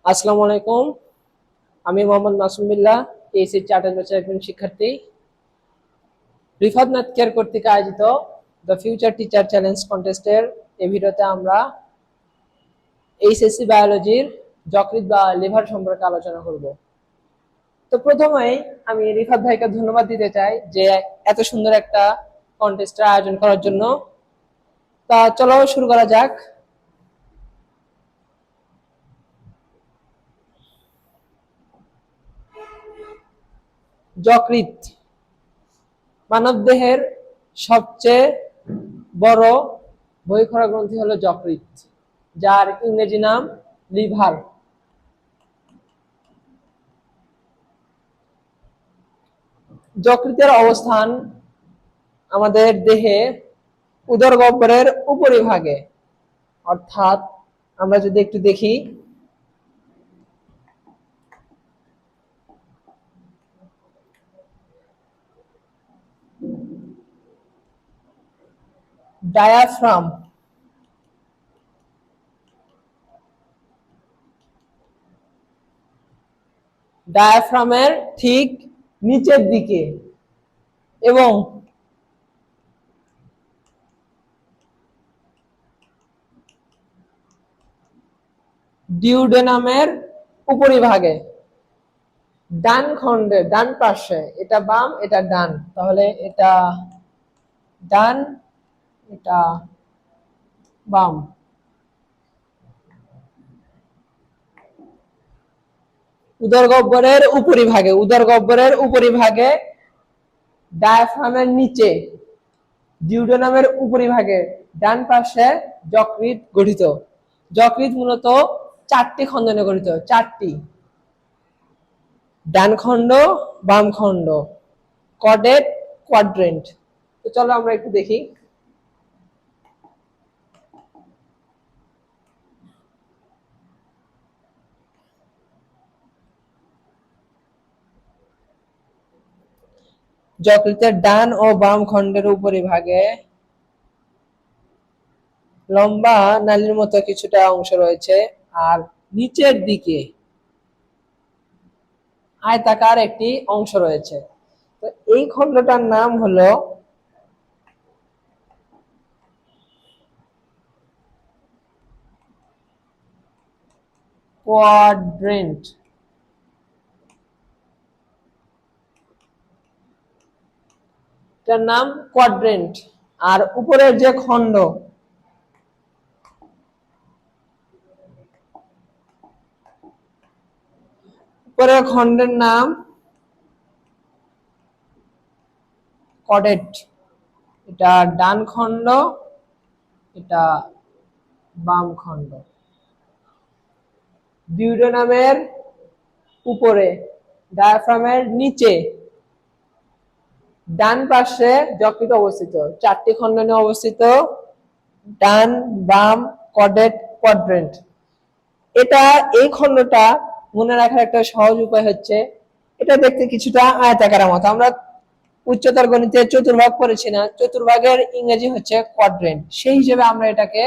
আসসালামু আলাইকুম। আমি মোহাম্মদ মাসুম বিল্লাহ, এইচএসসি চার্টার্ড ব্যাচের একজন শিক্ষার্থী। রিফাত নাথ কেয়ার কর্তৃক আয়োজিত দ্য ফিউচার টিচার চ্যালেঞ্জ কন্টেস্টের এই ভিডিওতে আমরা এইচএসসি বায়োলজির যকৃৎ বা লিভার সম্পর্কে আলোচনা করব। তো প্রথমেই আমি রিফাত ভাইকে ধন্যবাদ দিতে চাই যে এত সুন্দর একটা কন্টেস্টের আয়োজন করার জন্য। তা চলো শুরু করা যাক। যকৃৎ মানবদেহের সবচেয়ে বড় বহিঃক্ষরা গ্রন্থি হলো যকৃৎ, যার ইংরেজি নাম লিভার। যকৃতের অবস্থান আমাদের দেহে উদরগহ্বরের উপরিভাগে, অর্থাৎ আমরা যদি একটু দেখি, ডায়াফ্রাম ডায়াফ্রামের ঠিক নিচের দিকে এবং ডিউডেনামের উপরিভাগে, ডান খণ্ডে, ডান পাশে, এটা বাম এটা ডান, তাহলে এটা ডান এটা বাম। উদরগহ্বরের উপরিভাগে ডায়াফ্রামের নিচে ডিউডেনামের উপরিভাগে ডান পাশে যকৃৎ গঠিত। যকৃৎ মূলত চারটি খণ্ড নিয়ে গঠিত, চারটি: ডান খণ্ড, বাম খণ্ড, কর্ডেট, কোয়াড্রেন্ট। তো চলো আমরা একটু দেখি। যকৃতের ডান ও বাম খণ্ডের উপরিভাগে লম্বা নালীর মতো কিছুটা অংশ রয়েছে, আর নিচের দিকে আয়তাকার একটি অংশ রয়েছে। তো এই খণ্ডটার নাম হলো কোয়াড্রেন্ট। এটার নাম কোয়াড্রেন্ট। আর উপরের যে খণ্ড, উপরের খণ্ডের নাম কর্ডেট। এটা ডান খণ্ড, এটা বাম খণ্ড। ডিউডেনামের উপরে, ডায়াফ্রামের নিচে, ডান পাশে যকৃৎ অবস্থিত, চারটি খণ্ড নিয়ে অবস্থিত: ডান, বাম, কর্ডেট, কোয়াড্রেন্ট। এই খণ্ডটা মনে রাখার একটা সহজ উপায় হচ্ছে, এটা দেখতে কিছুটা আয়তাকার মতো। আমরা উচ্চতর গণিতে চতুর্ভাগ পড়েছি না? চতুর্ভাগের ইংরেজি হচ্ছে কোয়াড্রেন্ট। সেই হিসেবে আমরা এটাকে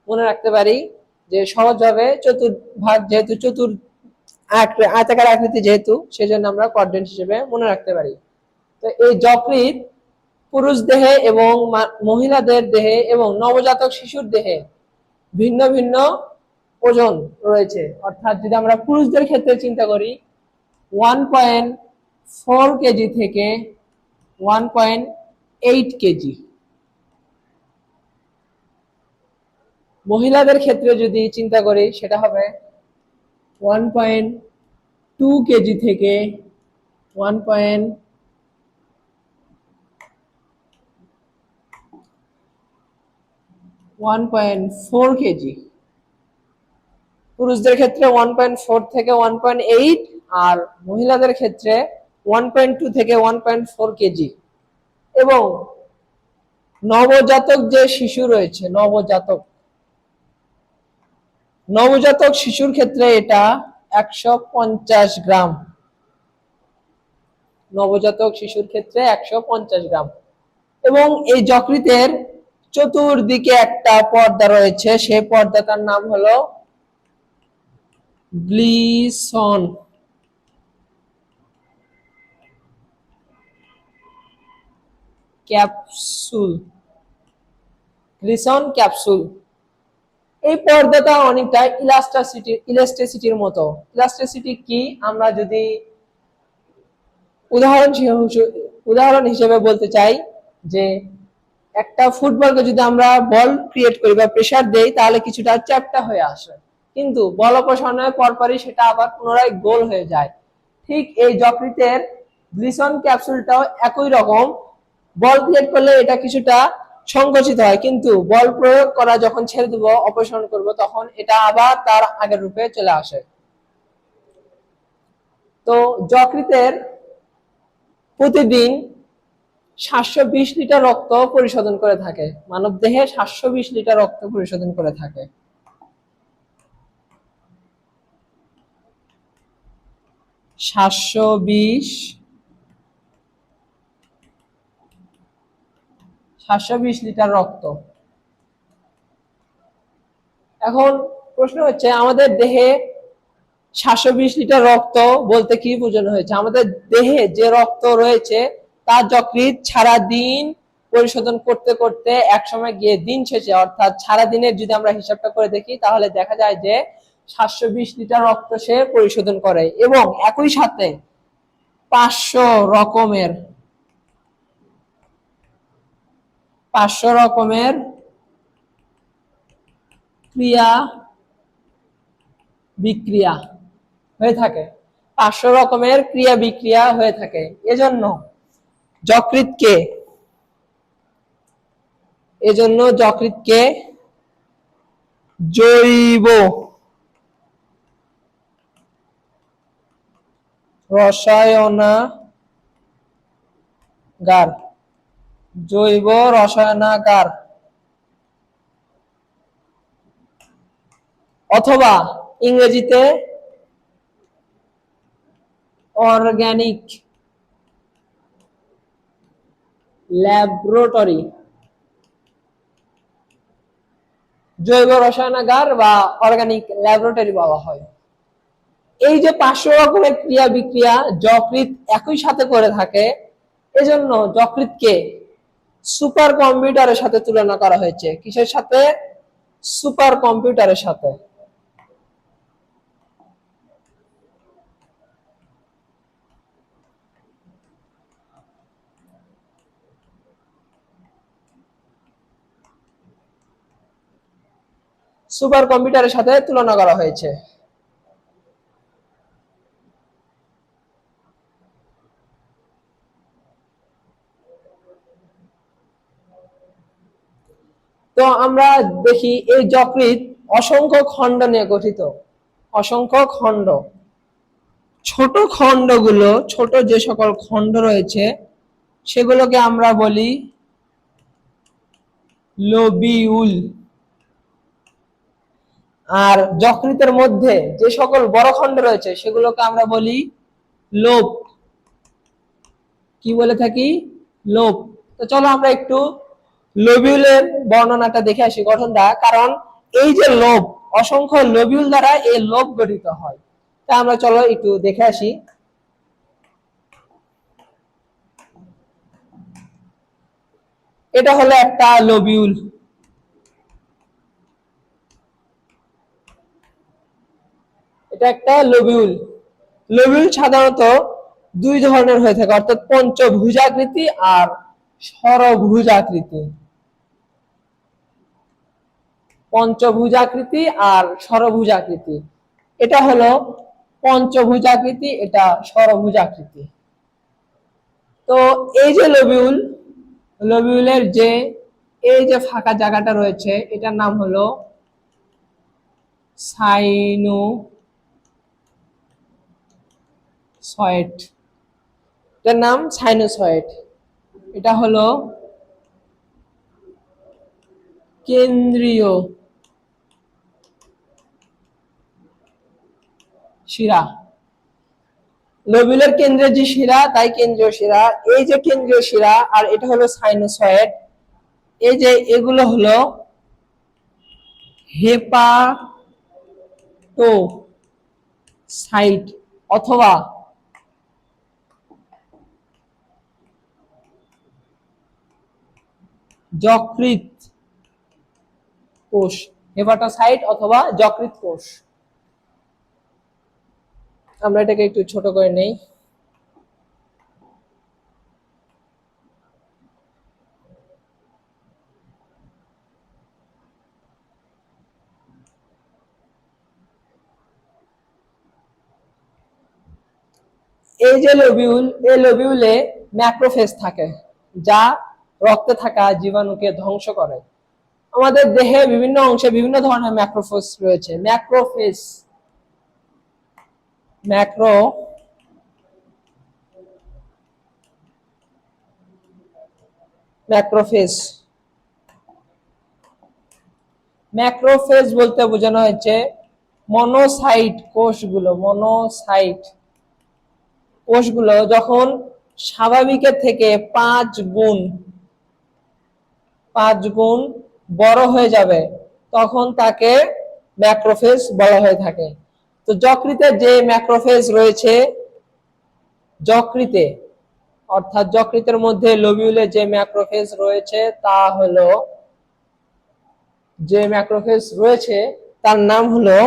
মনে রাখতে পারি যে সহজভাবে চতুর্ভাগ, যেহেতু আয়তাকার আকৃতি, যেহেতু সেজন্য আমরা কোয়াড্রেন্ট হিসেবে মনে রাখতে পারি। তো এই যকৃৎ পুরুষ দেহে এবং মহিলাদের দেহে এবং নবজাতক শিশুর দেহে ভিন্ন ভিন্ন ওজন রয়েছে। অর্থাৎ যদি আমরা পুরুষদের ক্ষেত্রে চিন্তা করি, 1.4 কেজি থেকে 1.8 কেজি। মহিলাদের ক্ষেত্রে যদি চিন্তা করি, সেটা হবে 1.2 কেজি থেকে 1.4 কেজি। পুরুষদের ক্ষেত্রে 1.4 থেকে 1.8, আর মহিলাদের ক্ষেত্রে 1.2 থেকে 1.4 কেজি। এবং নবজাতক যে শিশু রয়েছে, নবজাতক শিশুর ক্ষেত্রে এটা 150 গ্রাম। নবজাতক শিশুর ক্ষেত্রে 150 গ্রাম। এবং এই যকৃতের চতুর্দিকে একটা পর্দা রয়েছে, সেই পর্দাটার নাম হলো গ্লিসন ক্যাপসুল, গ্লিসন ক্যাপসুল। এই পর্দাটা অনেকটা ইলাস্টিসিটির মতো। ইলাস্টিসিটি কি, আমরা যদি উদাহরণ হিসেবে বলতে চাই যে একটা ফুটবলকে যদি আমরা বল ক্রিয়েট করি বা প্রেসার দেই তাহলে কিছুটা চ্যাপ্টা হয়ে আসে, কিন্তু বল অপসারণের পরপরই সেটা আবার পুনরায় গোল হয়ে যায়। ঠিক এই যকৃতের গ্লিসন ক্যাপসুলটাও একই রকম, বল ক্রিয়েট করলে এটা কিছুটা সংকুচিত হয়, কিন্তু বল প্রয়োগ করা যখন ছেড়ে দেব, অপসারণ করব, তখন এটা আবার তার আগের রূপে চলে আসে। তো যকৃতের প্রতিদিন 720 লিটার রক্ত পরিশোধন করে থাকে, মানব দেহে 720 লিটার রক্ত পরিশোধন করে থাকে। সাতশো বিশ লিটার রক্ত। এখন প্রশ্ন হচ্ছে, আমাদের দেহে 720 লিটার রক্ত বলতে কি বোঝানো হয়েছে? আমাদের দেহে যে রক্ত রয়েছে তা যকৃৎ সারা দিন পরিশোধন করতে করতে একসময় গিয়ে দিন শেষে, অর্থাৎ সারা দিনের যদি আমরা হিসাবটা করে দেখি তাহলে দেখা যায় যে 720 লিটার রক্ত সে পরিশোধন করে, এবং একই সাথে 500 রকমের ক্রিয়া বিক্রিয়া হয়ে থাকে। 500 রকমের ক্রিয়া বিক্রিয়া হয়ে থাকে। এজন্য যকৃৎকে জৈব রসায়নাগার অথবা ইংরেজিতে অর্গানিক ল্যাবরেটরি, জৈব রসায়নাগার বা অর্গানিক ল্যাবরেটরি বলা হয়। এই যে 500 রকমের ক্রিয়া বিক্রিয়া যকৃৎ একই সাথে করে থাকে, এজন্য যকৃৎকে সুপার কম্পিউটারের সাথে তুলনা করা হয়েছে। কিসের সাথে? সুপার কম্পিউটারের সাথে। সুপার কম্পিউটারের সাথে তুলনা করা হয়েছে। তো আমরা দেখি এই যকৃৎ অসংখ্য খণ্ড নিয়ে গঠিত। অসংখ্য খণ্ড, ছোট যে সকল খণ্ড রয়েছে সেগুলোকে আমরা বলি লোবিউল। আর যকৃতের মধ্যে যে সকল বড় খণ্ড রয়েছে সেগুলোকে আমরা বলি লোব। কি বলে থাকি? লোব। তো চলো আমরা একটু লোবিউলের বর্ণনাটা দেখে আসি, গঠনটা। কারণ এই যে লোব, অসংখ্য লোবিউল দ্বারা এই লোব গঠিত হয়। তা আমরা চলো একটু দেখে আসি। এটা হলো একটা লোবিউল। এটা একটা লোবিউল। লোবিউল সাধারণত দুই ধরনের হয়ে থাকে, অর্থাৎ পঞ্চভুজাকৃতি আর ষড়ভুজাকৃতি। পঞ্চভুজাকৃতি আর ষড়ভুজাকৃতি। এটা হলো পঞ্চভুজাকৃতি, এটা ষড়ভুজাকৃতি। তো এই যে লোবিউলের যে এই যে ফাঁকা জায়গাটা রয়েছে এটার নাম হলো সাইনোসয়েড। এটার নাম সাইনোসয়েড। এটা হলো কেন্দ্রীয় শিরা। লোবিউলের কেন্দ্রের যে শিরা তাই কেন্দ্রীয় শিরা। এই যে কেন্দ্রীয় শিরা আর এটা হলো সাইনোসয়েড। এই যে এগুলো হলো হেপাটো সাইট অথবা যকৃৎ কোষ, হেপাটোসাইট অথবা যকৃৎ কোষ। আমরা এটাকে একটু ছোট করে নেই। এই যে লোবিউল, এই লোবিউলে ম্যাক্রোফেজ থাকে যা রক্তে থাকা জীবাণুকে ধ্বংস করে। আমাদের দেহে বিভিন্ন অংশে বিভিন্ন ধরনের ম্যাক্রোফেজ রয়েছে। ম্যাক্রোফেজ ম্যাক্রোফেজ ম্যাক্রোফেজ বলতে বোঝানো হয়েছে মনোসাইট কোষগুলো যখন স্বাভাবিকের থেকে 5 গুণ বড় হয়ে যাবে তখন তাকে ম্যাক্রোফেজ বলা হয়ে থাকে। তো যকৃতে যে ম্যাক্রোফেজ রয়েছে, অর্থাৎ যকৃতের মধ্যে লোবিউলে যে ম্যাক্রোফেজ রয়েছে তার নাম হলো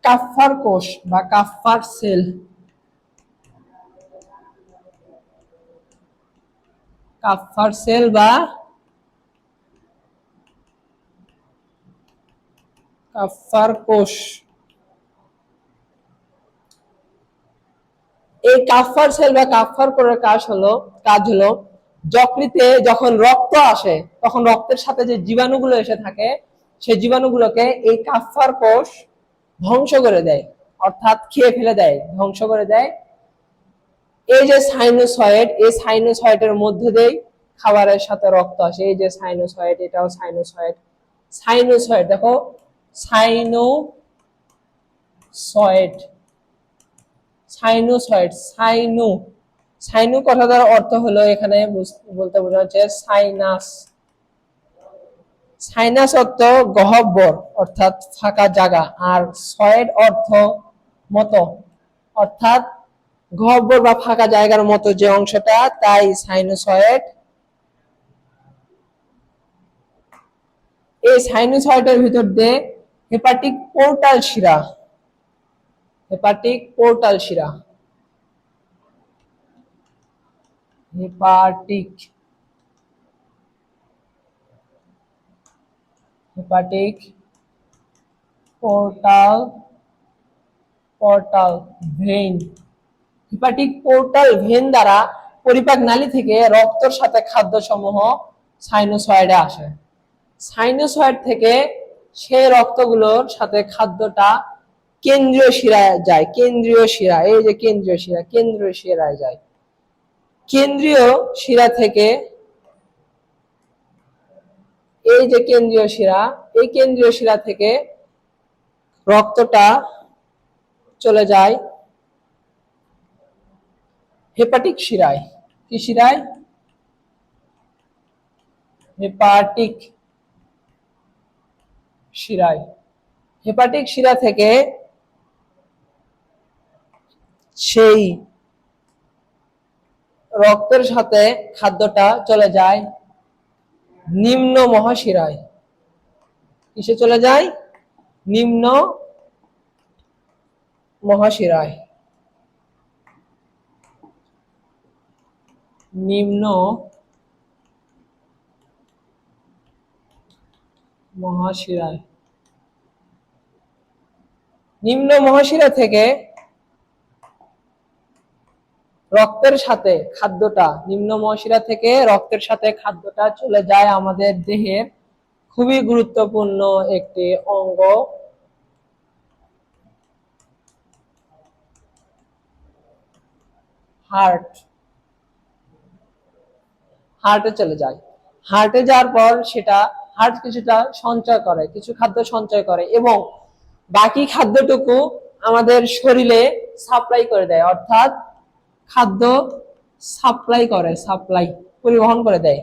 কাপ্ফার কোষ বা কাপ্ফার সেল। কাপ্ফার সেল বা কাপ্ফার কোষ। এই কাপ্ফার সেল বা কাপ্ফার কোষের কাজ হলো যকৃতে যখন রক্ত আসে তখন রক্তের সাথে যে জীবাণুগুলো এসে থাকে সেই জীবাণুগুলোকে এই কাপ্ফার কোষ ধ্বংস করে দেয়, অর্থাৎ খেয়ে ফেলে দেয়, ধ্বংস করে দেয়। এই যে সাইনোসয়েড, এই সাইনোসয়েডের মধ্যে দিয়ে খাবারের সাথে রক্ত আসে। এই যে সাইনোসয়েড, এটাও সাইনোসয়েড দেখো, সাইনোসয়েড সাইনু কথাটার অর্থ হলো এখানে বলতে বোঝা হচ্ছে সাইনাস অর্থ গহ্বর অর্থাৎ ফাঁকা জায়গা, আর সয়েড অর্থ মতো, অর্থাৎ গহ্বর বা ফাঁকা জায়গার মতো যে অংশটা, তাই সাইনোসয়েড। এই সাইনোসয়েডের ভিতর দিয়ে হেপাটিক পোর্টাল শিরা hepatic portal vein hepatic portal vein দ্বারা পরিপাক নালী থেকে রক্তের সাথে খাদ্য সমূহ সাইনোসয়েডে আসে। সাইনোসয়েড থেকে সেই রক্তগুলোর সাথে খাদ্যটা কেন্দ্রীয় শিরায় যায়। এই যে কেন্দ্রীয় শিরায় যায়। কেন্দ্রীয় শিরা থেকে এই কেন্দ্রীয় শিরা থেকে রক্তটা চলে যায় হেপাটিক শিরায়। কি শিরায়? হেপাটিক শিরা থেকে সেই রক্তের সাথে খাদ্যটা চলে যায় নিম্ন মহাশিরায়। কিসে চলে যায়? নিম্ন মহাশিরায়। নিম্ন মহাশিরা থেকে রক্তের সাথে খাদ্যটা চলে যায় আমাদের দেহের খুবই গুরুত্বপূর্ণ একটি অঙ্গ, হার্টে চলে যায়। হার্টে যাওয়ার পর হার্ট কিছু খাদ্য সঞ্চয় করে এবং বাকি খাদ্যটুকু আমাদের শরীরে সাপ্লাই করে দেয়, অর্থাৎ খাদ্য পরিবহন করে দেয়।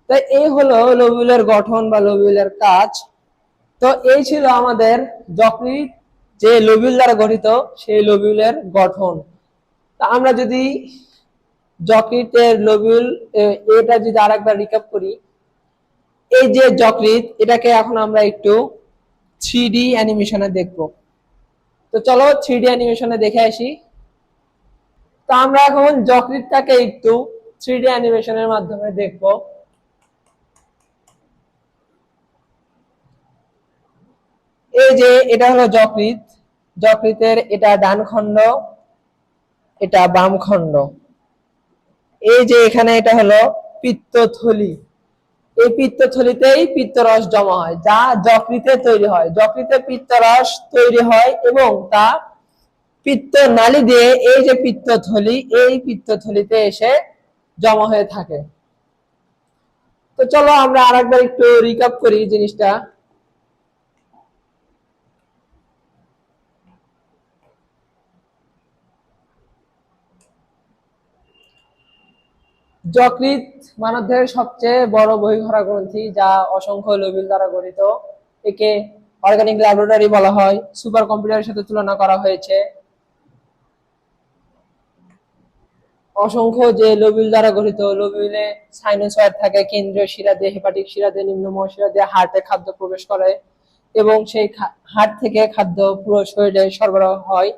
তো এই হলো লোবিউলের গঠন বা লোবিউলের কাজ। তো এই ছিল আমাদের যকৃৎ যে লোবিউল দ্বারা গঠিত সেই লোবিউলের গঠন। তা আমরা যদি যকৃতের লোবিউল এটা যদি আরেকবার রিক্যাপ করি, এই যে যকৃৎ এটাকে এখন আমরা একটু 3D অ্যানিমেশনে দেখব। তো চলো 3D অ্যানিমেশনে দেখে আসি। তো আমরা এখন যকৃৎটাকে একটু 3D অ্যানিমেশনের মাধ্যমে দেখব। এই যে এটা হলো যকৃৎ, যকৃতের এটা ডান খণ্ড, এটা বাম খণ্ড। এই যে এখানে এটা হলো পিত্তথলি, এই পিত্তথলিতেই পিত্তরস জমা হয় যা যকৃতে তৈরি হয়। যকৃতে পিত্তরস তৈরি হয় এবং তা পিত্ত নালী দিয়ে এই যে পিত্তথলি, এই পিত্তথলিতে এসে জমা হয়ে থাকে। তো চলো আমরা আরেকবার একটু রিক্যাপ করি জিনিসটা। যকৃৎ মানবদেহের সবচেয়ে বড় বহিঃহরা গ্রন্থি যা অসংখ্য লোবিউল দ্বারা গঠিত। একে অর্গানিক ল্যাবরেটরি বলা হয়, সুপার কম্পিউটারের সাথে তুলনা করা হয়েছে। অসংখ্য যে লোবিউল দ্বারা গঠিত, লোবিউলে সাইনোসয়েড থাকে, কেন্দ্রীয় শিরা দিয়ে, হেপাটিক শিরা দিয়ে, নিম্নমহ শিরা দিয়ে হার্টে খাদ্য প্রবেশ করে এবং সেই হার্ট থেকে খাদ্য পুরো শরীরে সরবরাহ হয়।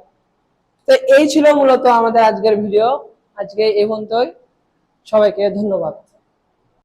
তো এই ছিল মূলত আমাদের আজকের ভিডিও। আজকে এই পর্যন্তই। সবাইকে ধন্যবাদ।